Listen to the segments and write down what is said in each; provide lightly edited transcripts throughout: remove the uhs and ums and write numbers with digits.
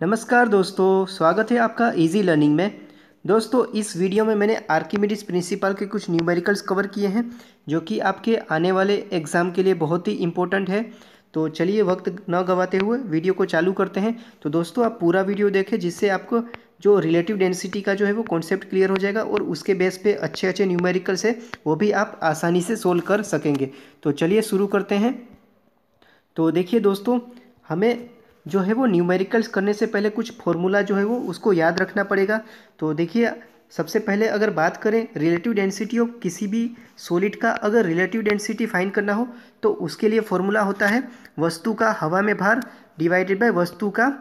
नमस्कार दोस्तों, स्वागत है आपका इजी लर्निंग में। दोस्तों, इस वीडियो में मैंने आर्किमिडीज प्रिंसिपल के कुछ न्यूमेरिकल्स कवर किए हैं जो कि आपके आने वाले एग्ज़ाम के लिए बहुत ही इम्पोर्टेंट है। तो चलिए वक्त न गवाते हुए वीडियो को चालू करते हैं। तो दोस्तों, आप पूरा वीडियो देखें जिससे आपको जो रिलेटिव डेंसिटी का जो है वो कॉन्सेप्ट क्लियर हो जाएगा और उसके बेस पे अच्छे अच्छे न्यूमेरिकल्स है वो भी आप आसानी से सोल्व कर सकेंगे। तो चलिए शुरू करते हैं। तो देखिए दोस्तों, हमें जो है वो न्यूमेरिकल्स करने से पहले कुछ फॉर्मूला जो है वो उसको याद रखना पड़ेगा। तो देखिए, सबसे पहले अगर बात करें रिलेटिव डेंसिटी ऑफ किसी भी सॉलिड का, अगर रिलेटिव डेंसिटी फाइंड करना हो तो उसके लिए फॉर्मूला होता है वस्तु का हवा में भार डिवाइडेड बाय वस्तु का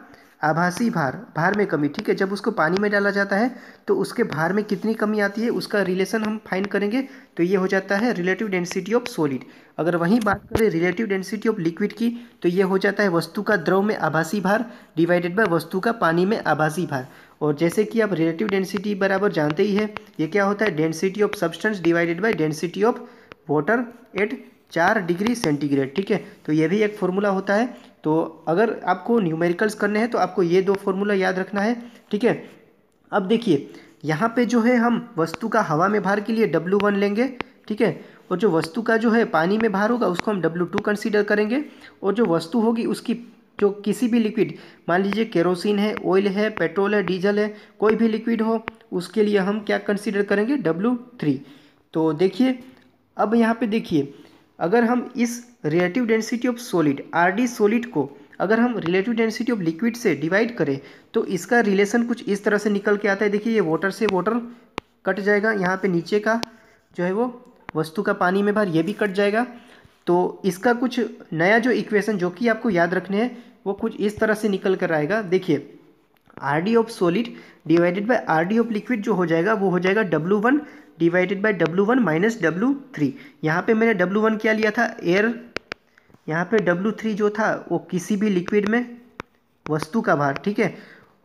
आभासी भार, भार में कमी। ठीक है, जब उसको पानी में डाला जाता है तो उसके भार में कितनी कमी आती है उसका रिलेशन हम फाइंड करेंगे। तो ये हो जाता है रिलेटिव डेंसिटी ऑफ सॉलिड। अगर वहीं बात करें रिलेटिव डेंसिटी ऑफ लिक्विड की तो ये हो जाता है वस्तु का द्रव में आभासी भार डिवाइडेड बाय वस्तु का पानी में आभासी भार। और जैसे कि आप रिलेटिव डेंसिटी बराबर जानते ही है, ये क्या होता है density of substance divided by density of water at 4 degree centigrade. ठीक है, तो ये भी एक फॉर्मूला होता है। तो अगर आपको न्यूमेरिकल्स करने हैं तो आपको ये दो फॉर्मूला याद रखना है। ठीक है, अब देखिए यहाँ पे जो है हम वस्तु का हवा में भार के लिए W1 लेंगे। ठीक है, और जो वस्तु का जो है पानी में भार होगा उसको हम W2 कंसीडर करेंगे। और जो वस्तु होगी उसकी जो किसी भी लिक्विड, मान लीजिए केरोसिन है, ऑयल है, पेट्रोल है, डीजल है, कोई भी लिक्विड हो उसके लिए हम क्या कंसीडर करेंगे W3। तो देखिए, अब यहाँ पे देखिए, अगर हम इस relative density of solid RD solid को अगर हम रिलेटिव डेंसिटी ऑफ लिक्विड से डिवाइड करें तो इसका रिलेशन कुछ इस तरह से निकल के आता है। देखिए, ये वाटर से वाटर कट जाएगा, यहाँ पे नीचे का जो है वो वस्तु का पानी में भार ये भी कट जाएगा। तो इसका कुछ नया जो इक्वेशन जो कि आपको याद रखने हैं वो कुछ इस तरह से निकल कर आएगा। देखिए, RD of solid divided by RD of liquid जो हो जाएगा वो हो जाएगा W1 divided by W1 minus W3। यहाँ पे मैंने W1 क्या लिया था, एयर। यहाँ पे W3 जो था वो किसी भी लिक्विड में वस्तु का भार। ठीक है,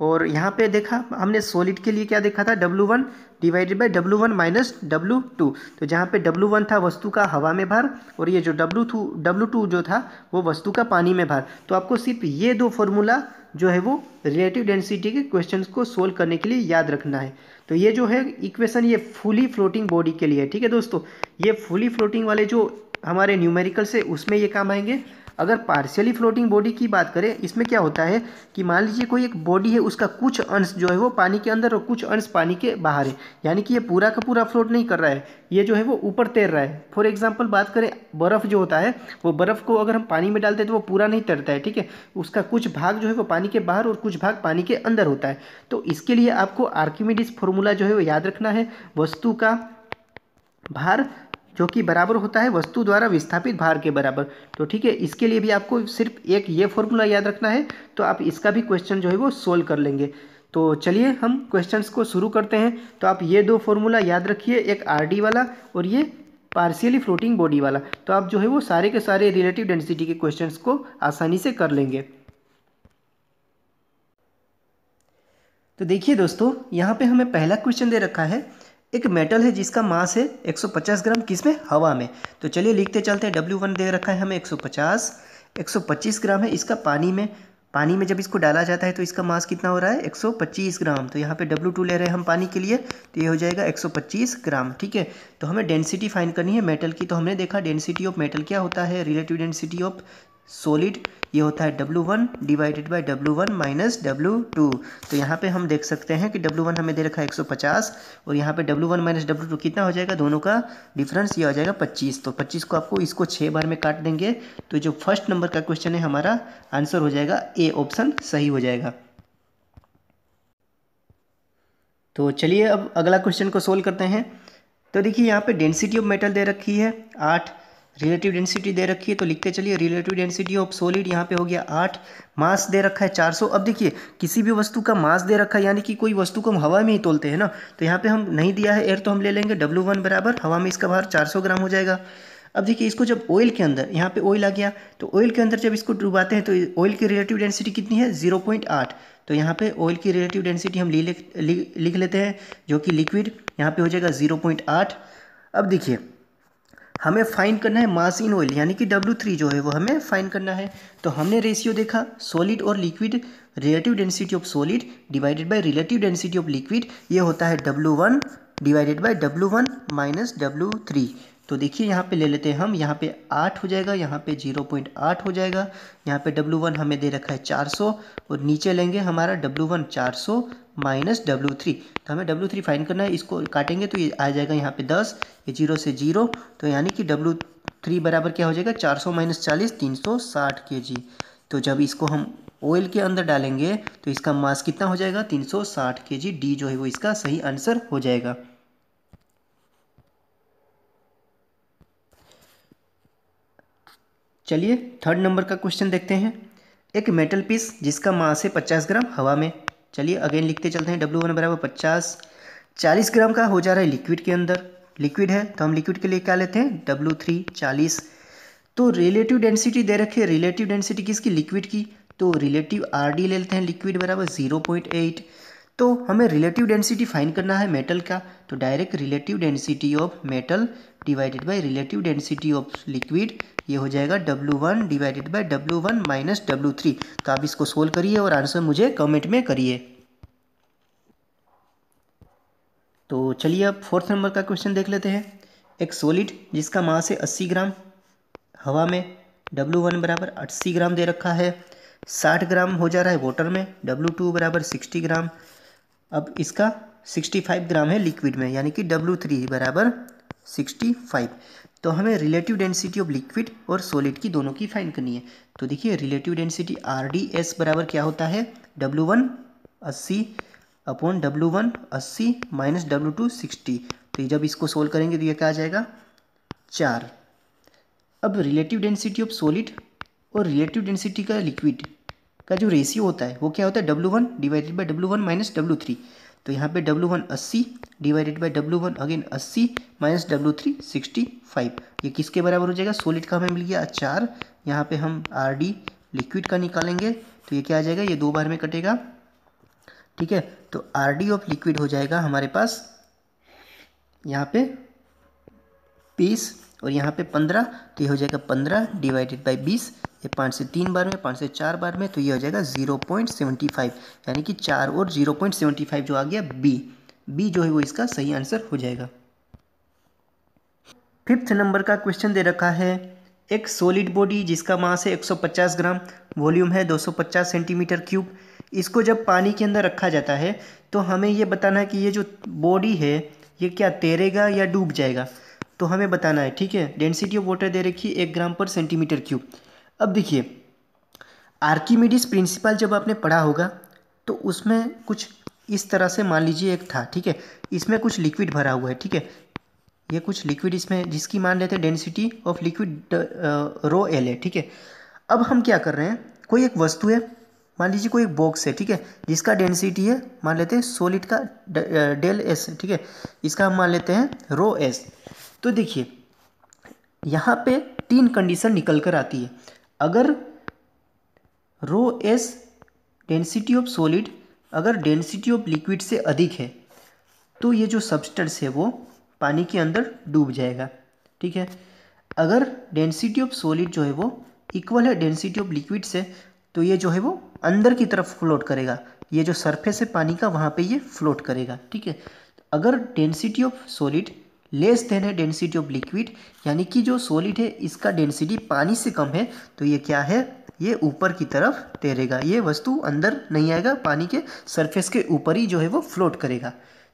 और यहाँ पे देखा हमने सॉलिड के लिए क्या देखा था, W1 divided by W1 minus W2। तो जहाँ पे W1 था वस्तु का हवा में भार और ये जो W2 जो था वो वस्तु का पानी में भार। तो आपको सिर्फ ये दो फॉर्मूला जो है वो रिलेटिव डेंसिटी के क्वेश्चंस को सोल्व करने के लिए याद रखना है। तो ये जो है इक्वेशन ये फुली फ्लोटिंग बॉडी के लिए है। ठीक है दोस्तों, ये फुली फ्लोटिंग वाले जो हमारे न्यूमेरिकल से उसमें ये काम आएंगे। अगर पार्शियली फ्लोटिंग बॉडी की बात करें, इसमें क्या होता है कि मान लीजिए कोई एक बॉडी है, उसका कुछ अंश जो है वो पानी के अंदर और कुछ अंश पानी के बाहर है, यानी कि ये पूरा का पूरा फ्लोट नहीं कर रहा है, ये जो है वो ऊपर तैर रहा है। फॉर एग्जांपल बात करें, बर्फ़ जो होता है वो बर्फ़ को अगर हम पानी में डालते हैं तो वो पूरा नहीं तैरता है। ठीक है, उसका कुछ भाग जो है वो पानी के बाहर और कुछ भाग पानी के अंदर होता है। तो इसके लिए आपको आर्किमिडीज फॉर्मूला जो है वो याद रखना है, वस्तु का भार जो कि बराबर होता है वस्तु द्वारा विस्थापित भार के बराबर। तो ठीक है, इसके लिए भी आपको सिर्फ एक ये फॉर्मूला याद रखना है, तो आप इसका भी क्वेश्चन जो है वो सोल्व कर लेंगे। तो चलिए हम क्वेश्चंस को शुरू करते हैं। तो आप ये दो फॉर्मूला याद रखिए, एक RD वाला और ये पार्शियली फ्लोटिंग बॉडी वाला। तो आप जो है वो सारे के सारे रिलेटिव डेंसिटी के क्वेश्चंस को आसानी से कर लेंगे। तो देखिए दोस्तों, यहाँ पे हमें पहला क्वेश्चन दे रखा है, एक मेटल है जिसका मास है 150 ग्राम, किसमें, हवा में। तो चलिए लिखते चलते हैं, W1 दे रखा है हमें 150, 125 ग्राम है इसका पानी में। पानी में जब इसको डाला जाता है तो इसका मास कितना हो रहा है, 125 ग्राम। तो यहाँ पे W2 ले रहे हैं हम पानी के लिए, तो ये हो जाएगा 125 ग्राम। ठीक है, तो हमें डेंसिटी फाइंड करनी है मेटल की। तो हमने देखा डेंसिटी ऑफ मेटल क्या होता है, रिलेटिव डेंसिटी ऑफ सॉलिड ये होता है W1 divided by W1 minus W2। तो यहाँ पे हम देख सकते हैं कि W1 हमें दे रखा है 150 और यहाँ पे W1 माइनस W2 कितना हो जाएगा, दोनों का डिफरेंस ये हो जाएगा 25। तो 25 को आपको इसको 6 बार में काट देंगे तो जो फर्स्ट नंबर का क्वेश्चन है हमारा आंसर हो जाएगा ए ऑप्शन सही हो जाएगा। तो चलिए अब अगला क्वेश्चन को सोल्व करते हैं। तो देखिए, यहाँ पे डेंसिटी ऑफ मेटल दे रखी है 8, रिलेटिव डेंसिटी दे रखी है। तो लिखते चलिए, रिलेटिव डेंसिटी ऑफ सॉलिड यहाँ पे हो गया 8, मास दे रखा है 400। अब देखिए, किसी भी वस्तु का मास दे रखा है, यानी कि कोई वस्तु को हम हवा में ही तोलते हैं ना, तो यहाँ पे हम नहीं दिया है एयर, तो हम ले लेंगे W1 बराबर हवा में इसका भार 400 ग्राम हो जाएगा। अब देखिए, इसको जब ऑयल के अंदर, यहाँ पे ऑयल आ गया, तो ऑयल के अंदर जब इसको डुबाते हैं तो ऑयल की रिलेटिव डेंसिटी कितनी है, 0.8। तो यहाँ पे ऑयल की रिलेटिव डेंसिटी हम लिख लेते हैं, जो कि लिक्विड यहाँ पे हो जाएगा 0.8। अब देखिए, हमें फाइंड करना है मास इन ऑयल, यानी कि W3 जो है वो हमें फाइंड करना है। तो हमने रेशियो देखा सॉलिड और liquid, relative density of solid divided by relative density of liquid, ये होता है W1 divided by W1 minus W3। तो देखिए यहाँ पे ले लेते हैं हम, यहाँ पे 8 हो जाएगा, यहाँ पे 0.8 हो जाएगा, यहाँ पे W1 हमें दे रखा है 400 और नीचे लेंगे हमारा W1 400 माइनस W3। तो हमें W3 फाइंड करना है, इसको काटेंगे तो ये आ जाएगा यहाँ पे 10, ये 0 से 0, तो यानी कि W3 बराबर क्या हो जाएगा 400 माइनस 40 360 kg। तो जब इसको हम ऑयल के अंदर डालेंगे तो इसका मास कितना हो जाएगा 360 kg। डी जो है वो इसका सही आंसर हो जाएगा। चलिए थर्ड नंबर का क्वेश्चन देखते हैं। एक मेटल पीस जिसका मास है 50 ग्राम हवा में, चलिए अगेन लिखते चलते हैं, W1 बराबर 50, 40 ग्राम का हो जा रहा है लिक्विड के अंदर, लिक्विड है तो हम लिक्विड के लिए क्या लेते हैं W3 40। तो रिलेटिव डेंसिटी दे रखी है, रिलेटिव डेंसिटी किसकी लिक्विड की, तो रिलेटिव RD ले लेते हैं, लिक्विड बराबर 0.8। तो हमें रिलेटिव डेंसिटी फाइंड करना है मेटल का, तो direct relative density of metal divided by relative density of liquid, ये हो जाएगा W1 divided by W1 minus W3। तो आप इसको सोल्व करिए और आंसर मुझे कमेंट में करिए। तो चलिए अब फोर्थ नंबर का क्वेश्चन देख लेते हैं। एक सॉलिड जिसका मास है 80 ग्राम हवा में, W1 बराबर 80 ग्राम दे रखा है, 60 ग्राम हो जा रहा है वाटर में, W2 बराबर 60 ग्राम। अब इसका 65 ग्राम है लिक्विड में, यानी कि W3 बराबर 65। तो हमें रिलेटिव डेंसिटी ऑफ लिक्विड और सॉलिड की दोनों की फाइंड करनी है। तो देखिए रिलेटिव डेंसिटी RDS बराबर क्या होता है, W1 80 upon W1 80 minus W2 60। तो ये जब इसको सोल्व करेंगे तो ये क्या आ जाएगा 4। अब रिलेटिव डेंसिटी ऑफ सॉलिड और रिलेटिव डेंसिटी का लिक्विड का जो रेशियो होता है वो क्या होता है W1 divided by W1 minus W3। तो यहाँ पे W1 80 divided by W1 again 80 minus W3 65। ये किसके बराबर हो जाएगा, सॉलिड का हमें मिल गया 4, यहाँ पे हम RD लिक्विड का निकालेंगे तो ये क्या आ जाएगा, ये 2 बार में कटेगा, ठीक है। तो RD ऑफ लिक्विड हो जाएगा हमारे पास यहाँ पे 20 और यहाँ पे 15, तो ये हो जाएगा 15 डिवाइडेड बाई 20, ये 5 से 3 बार में, 5 से 4 बार में, तो ये हो जाएगा 0.75, यानी कि 4 और 0.75 जो आ गया बी जो है वो इसका सही आंसर हो जाएगा। फिफ्थ नंबर का क्वेश्चन दे रखा है, एक सॉलिड बॉडी जिसका मास है 150 ग्राम, वॉल्यूम है 250 सेंटीमीटर क्यूब, इसको जब पानी के अंदर रखा जाता है तो हमें ये बताना है कि ये जो बॉडी है ये क्या तैरेगा या डूब जाएगा, तो हमें बताना है, ठीक है। डेंसिटी ऑफ वाटर दे रखी है 1 ग्राम पर सेंटीमीटर क्यूब। अब देखिए आर्किमिडीज प्रिंसिपल जब आपने पढ़ा होगा तो उसमें कुछ इस तरह से मान लीजिए एक था, ठीक है, इसमें कुछ लिक्विड भरा हुआ है, ठीक है, ये कुछ लिक्विड इसमें जिसकी मान लेते हैं डेंसिटी ऑफ लिक्विड ρL है, ठीक है। अब हम क्या कर रहे हैं, कोई एक वस्तु है, मान लीजिए कोई एक बॉक्स है, ठीक है, जिसका डेंसिटी है मान लेते हैं सॉलिड का ΔS, ठीक है, इसका हम मान लेते हैं ρS। तो देखिए यहाँ पे 3 कंडीशन निकल कर आती है। अगर ρS डेंसिटी ऑफ सॉलिड अगर डेंसिटी ऑफ लिक्विड से अधिक है तो ये जो सब्सटेंस है वो पानी के अंदर डूब जाएगा, ठीक है। अगर डेंसिटी ऑफ सॉलिड जो है वो इक्वल है डेंसिटी ऑफ लिक्विड से तो ये जो है वो अंदर की तरफ फ्लोट करेगा, ये जो सरफेस है पानी का वहाँ पे ये फ्लोट करेगा, ठीक है। अगर density of solid less than है डेंसिटी ऑफ लिक्विड, यानी कि जो सॉलिड है इसका डेंसिटी पानी से कम है, तो ये क्या है, ये ऊपर की तरफ तैरेगा, ये वस्तु अंदर नहीं आएगा, पानी के सरफेस के ऊपर ही जो है वो फ्लोट करेगा।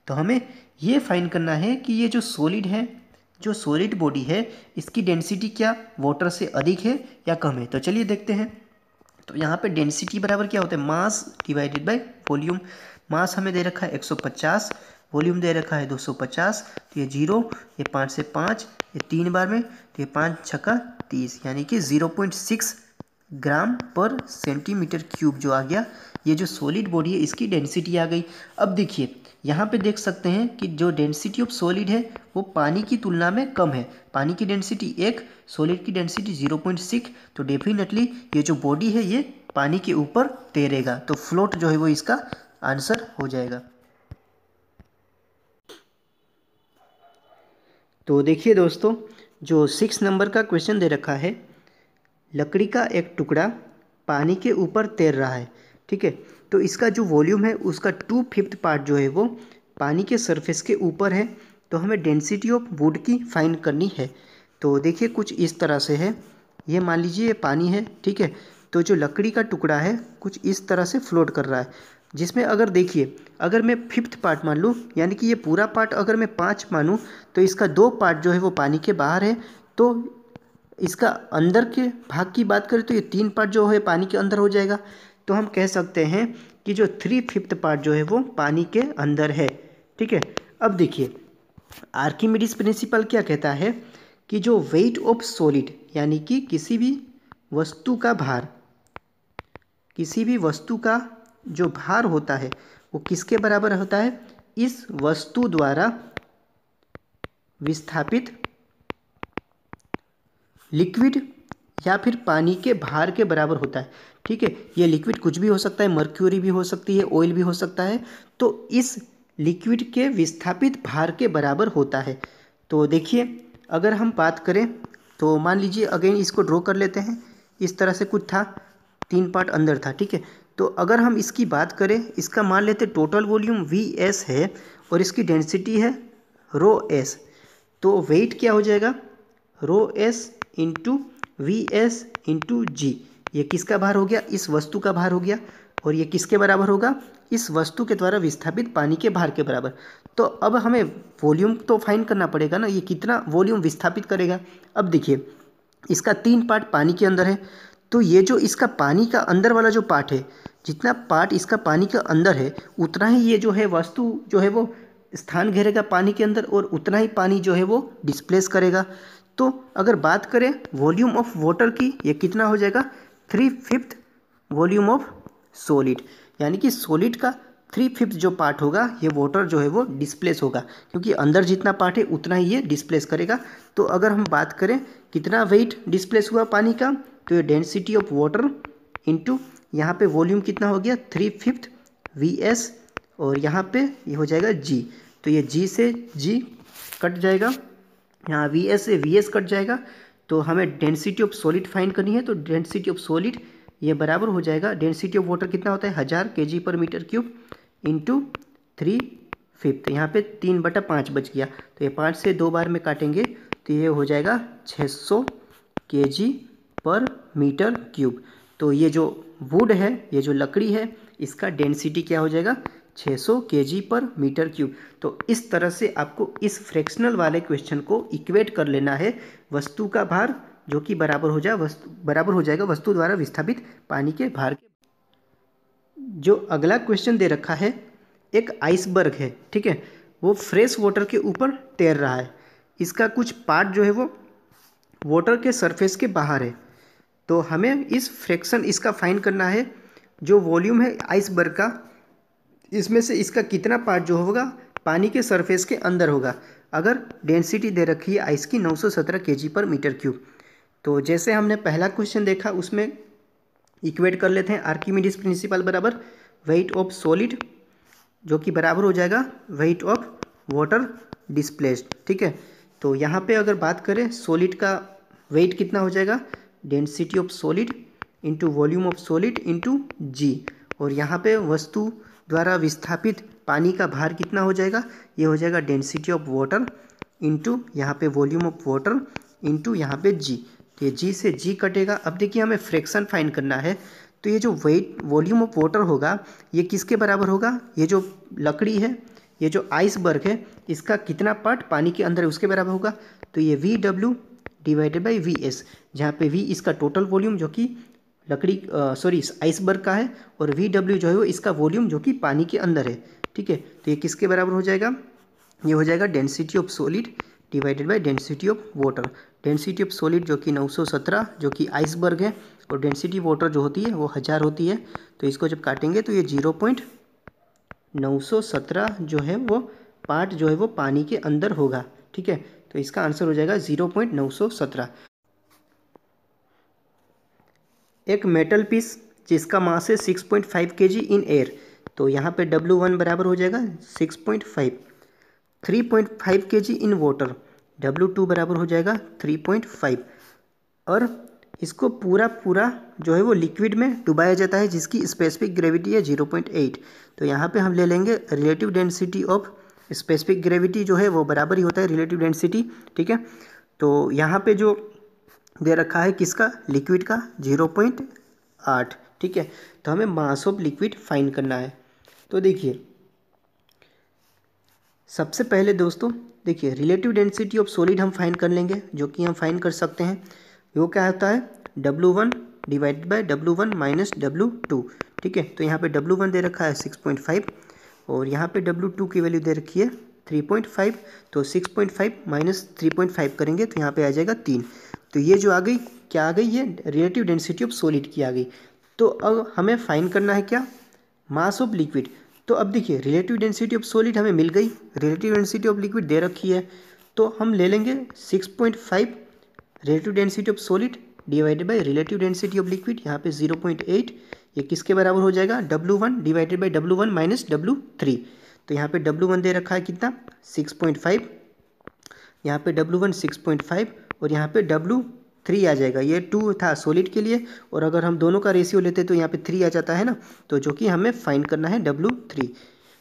तो हमें ये फाइंड करना है कि ये जो सॉलिड है, जो सॉलिड बॉडी है, इसकी डेंसिटी क्या वाटर से अधिक है या कम है। तो चलिए देखते हैं। तो यहाँ पे डेंसिटी बराबर क्या होता है, मास डिवाइडेड बाय वॉल्यूम। मास हमें दे रखा है 150, वॉल्यूम दे रखा है 250, तो ये 0, ये 5 से 5, ये 3 बार में, तो ये 5 छक्का 30, यानी कि 0.6 ग्राम पर सेंटीमीटर क्यूब जो आ गया, ये जो सॉलिड बॉडी है इसकी डेंसिटी आ गई। अब देखिए यहाँ पे देख सकते हैं कि जो डेंसिटी ऑफ सॉलिड है वो पानी की तुलना में कम है, पानी की डेंसिटी 1, सॉलिड की डेंसिटी 0.6, तो डेफिनेटली ये जो बॉडी है ये पानी के ऊपर तैरेगा, तो फ्लोट जो है वो इसका आंसर हो जाएगा। तो देखिए दोस्तों, जो 6 नंबर का क्वेश्चन दे रखा है, लकड़ी का एक टुकड़ा पानी के ऊपर तैर रहा है, ठीक है। तो इसका जो वॉल्यूम है उसका 2/5 पार्ट जो है वो पानी के सरफेस के ऊपर है। तो हमें डेंसिटी ऑफ वुड की फाइंड करनी है। तो देखिए कुछ इस तरह से है, ये मान लीजिए ये पानी है, ठीक है। तो जो लकड़ी का टुकड़ा है कुछ इस तरह से फ्लोट कर रहा है, जिसमें अगर देखिए अगर मैं 5th पार्ट मान लूँ, यानी कि ये पूरा पार्ट अगर मैं 5 मानूँ, तो इसका 2 पार्ट जो है वो पानी के बाहर है। तो इसका अंदर के भाग की बात करें तो ये 3 पार्ट जो है पानी के अंदर हो जाएगा। तो हम कह सकते हैं कि जो 3/5 पार्ट जो है वो पानी के अंदर है, ठीक है। अब देखिए आर्किमिडीज प्रिंसिपल क्या कहता है कि जो वेट ऑफ सॉलिड, यानी कि किसी भी वस्तु का भार, किसी भी वस्तु का जो भार होता है वो किसके बराबर होता है, इस वस्तु द्वारा विस्थापित लिक्विड या फिर पानी के भार के बराबर होता है, ठीक है। ये लिक्विड कुछ भी हो सकता है, मर्क्यूरी भी हो सकती है, ऑयल भी हो सकता है। तो इस लिक्विड के विस्थापित भार के बराबर होता है। तो देखिए अगर हम बात करें तो मान लीजिए अगेन इसको ड्रॉ कर लेते हैं। इस तरह से कुछ था, 3 पार्ट अंदर था, ठीक है। तो अगर हम इसकी बात करें, इसका मान लेते टोटल वॉल्यूम VS है और इसकी डेंसिटी है ρS। तो वेट क्या हो जाएगा, ρS into VS into G। ये किसका भार हो गया, इस वस्तु का भार हो गया। और ये किसके बराबर होगा, इस वस्तु के द्वारा विस्थापित पानी के भार के बराबर। तो अब हमें वॉल्यूम तो फाइंड करना पड़ेगा ना, ये कितना वॉल्यूम विस्थापित करेगा। अब देखिए इसका 3 पार्ट पानी के अंदर है, तो ये जो इसका पानी का अंदर वाला जो पार्ट है, जितना पार्ट इसका पानी के अंदर है उतना ही ये जो है वस्तु जो है वो स्थान घेरेगा पानी के अंदर, और उतना ही पानी जो है वो डिस्प्लेस करेगा। तो अगर बात करें वॉल्यूम ऑफ वाटर की, ये कितना हो जाएगा, 3/5 वॉल्यूम ऑफ सॉलिड, यानी कि सॉलिड का 3/5 जो पार्ट होगा ये वाटर जो है वो डिस्प्लेस होगा, क्योंकि अंदर जितना पार्ट है उतना ही ये डिस्प्लेस करेगा। तो अगर हम बात करें कितना वेट डिस्प्लेस हुआ पानी का, तो ये डेंसिटी ऑफ वाटर इंटू यहाँ पे वॉल्यूम कितना हो गया 3/5 VS, और यहाँ पे ये हो जाएगा G। तो ये G से G कट जाएगा, यहाँ VS से VS कट जाएगा। तो हमें डेंसिटी ऑफ सॉलिड फाइंड करनी है। तो डेंसिटी ऑफ सॉलिड ये बराबर हो जाएगा, डेंसिटी ऑफ वाटर कितना होता है 1000 kg/m³ इंटू 3/5। यहाँ पे 3/5 बच गया, तो ये 5 से 2 बार में काटेंगे तो ये हो जाएगा 600 kg/m³। तो ये जो वुड है, ये जो लकड़ी है, इसका डेंसिटी क्या हो जाएगा 600 kg/m³। तो इस तरह से आपको इस फ्रैक्शनल वाले क्वेश्चन को इक्वेट कर लेना है, वस्तु का भार जो कि बराबर हो जाएगा वस्तु द्वारा विस्थापित पानी के भार के। जो अगला क्वेश्चन दे रखा है, एक आइसबर्ग है, ठीक है, वो फ्रेश वाटर के ऊपर तैर रहा है। इसका कुछ पार्ट जो है वो वाटर के सरफेस के बाहर है। तो हमें इस फ्रैक्शन इसका फाइंड करना है, जो वॉल्यूम है आइसबर्ग का, इसमें से इसका कितना पार्ट जो होगा पानी के सरफेस के अंदर होगा। अगर डेंसिटी दे रखी है आइस की 917 kg/m³। तो जैसे हमने पहला क्वेश्चन देखा उसमें इक्वेट कर लेते हैं आर्किमिडीज प्रिंसिपल बराबर वेट ऑफ सॉलिड, जो कि बराबर हो जाएगा वेट ऑफ वाटर डिस्प्लेस्ड, ठीक है। तो यहाँ पे अगर बात करें सॉलिड का वेट कितना हो जाएगा, density of solid into volume of solid into G। और यहाँ पे वस्तु द्वारा विस्थापित पानी का भार कितना हो जाएगा, ये हो जाएगा डेंसिटी ऑफ वाटर इंटू यहाँ पे वॉल्यूम ऑफ वाटर इंटू यहाँ पे G। तो ये G से G कटेगा। अब देखिए हमें फ्रैक्शन फाइंड करना है। तो ये जो वेट वॉल्यूम ऑफ वाटर होगा ये किसके बराबर होगा, ये जो लकड़ी है, ये जो आइसबर्ग है, इसका कितना पार्ट पानी के अंदर है उसके बराबर होगा। तो ये VW डिवाइडेड बाई VS, जहाँ पे V इसका टोटल वॉल्यूम जो कि लकड़ी आइसबर्ग का है, और VW जो है वो इसका वॉल्यूम जो कि पानी के अंदर है, ठीक है। तो ये किसके बराबर हो जाएगा, ये हो जाएगा density of solid divided by density of water. Density of solid जो कि 917 जो कि आइसबर्ग है, और डेंसिटी वाटर जो होती है वो 1000 होती है। तो इसको जब काटेंगे तो ये 0.917 जो है वो पार्ट जो है वो पानी के अंदर होगा, ठीक है। तो इसका आंसर हो जाएगा 0.917। एक मेटल पीस जिसका मास है 6.5 kg इन एयर, तो यहाँ पे W1 बराबर हो जाएगा 6.5। 3.5 kg इन वाटर, W2 बराबर हो जाएगा 3.5। और इसको पूरा पूरा जो है वो लिक्विड में डुबाया जाता है जिसकी स्पेसिफिक ग्रेविटी है 0.8। तो यहाँ पे हम ले लेंगे relative density of specific gravity जो है वो बराबर ही होता है रिलेटिव डेंसिटी। ठीक है, तो यहाँ पे जो दे रखा है किसका, लिक्विड का 0.8। ठीक है, तो हमें मास ऑफ लिक्विड फाइंड करना है। तो देखिए सबसे पहले दोस्तों देखिए रिलेटिव डेंसिटी ऑफ सॉलिड हम फाइंड कर लेंगे, जो कि हम फाइंड कर सकते हैं। वो क्या होता है W1 divided by W1 minus W2। ठीक है, तो यहाँ पे W1 दे रखा है 6.5 और यहाँ पे W2 की वैल्यू दे रखी है 3.5। तो 6.5 माइनस 3.5 करेंगे तो यहाँ पे आ जाएगा 3। तो ये जो आ गई क्या आ गई, ये रिलेटिव डेंसिटी ऑफ सॉलिड की आ गई। तो अब हमें फाइंड करना है क्या, मास ऑफ लिक्विड। तो अब देखिए रिलेटिव डेंसिटी ऑफ सॉलिड हमें मिल गई, रिलेटिव डेंसिटी ऑफ लिक्विड दे रखी है। तो हम ले लेंगे 6.5 relative density of solid divided by relative density of liquid, यहाँ पे 0.8। ये किसके बराबर हो जाएगा, W1 divided by W1 minus W3। तो यहाँ पे W1 दे रखा है कितना 6.5, यहाँ पे W1 6.5 और यहाँ पे W3 आ जाएगा। ये 2 था सॉलिड के लिए और अगर हम दोनों का रेशियो लेते तो यहाँ पे 3 आ जाता है ना, तो जो कि हमें फाइंड करना है W3।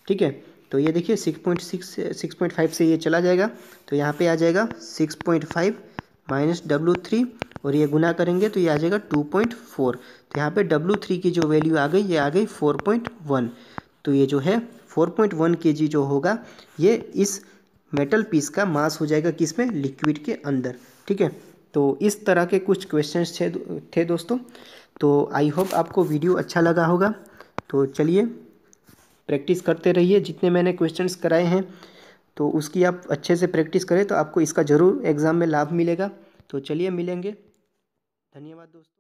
ठीक है, तो ये देखिए 6.5 से ये चला जाएगा तो यहाँ पे आ जाएगा 6.5 माइनस W3 और ये गुना करेंगे तो ये आ जाएगा 2.4। तो यहाँ पे W3 की जो वैल्यू आ गई ये आ गई 4.1। तो ये जो है 4.1 kg जो होगा ये इस मेटल पीस का मास हो जाएगा किस में, लिक्विड के अंदर। ठीक है, तो इस तरह के कुछ क्वेश्चंस थे दोस्तों। तो आई होप आपको वीडियो अच्छा लगा होगा। तो चलिए प्रैक्टिस करते रहिए, जितने मैंने क्वेश्चंस कराए हैं तो उसकी आप अच्छे से प्रैक्टिस करें तो आपको इसका ज़रूर एग्ज़ाम में लाभ मिलेगा। तो चलिए मिलेंगे, धन्यवाद दोस्तों।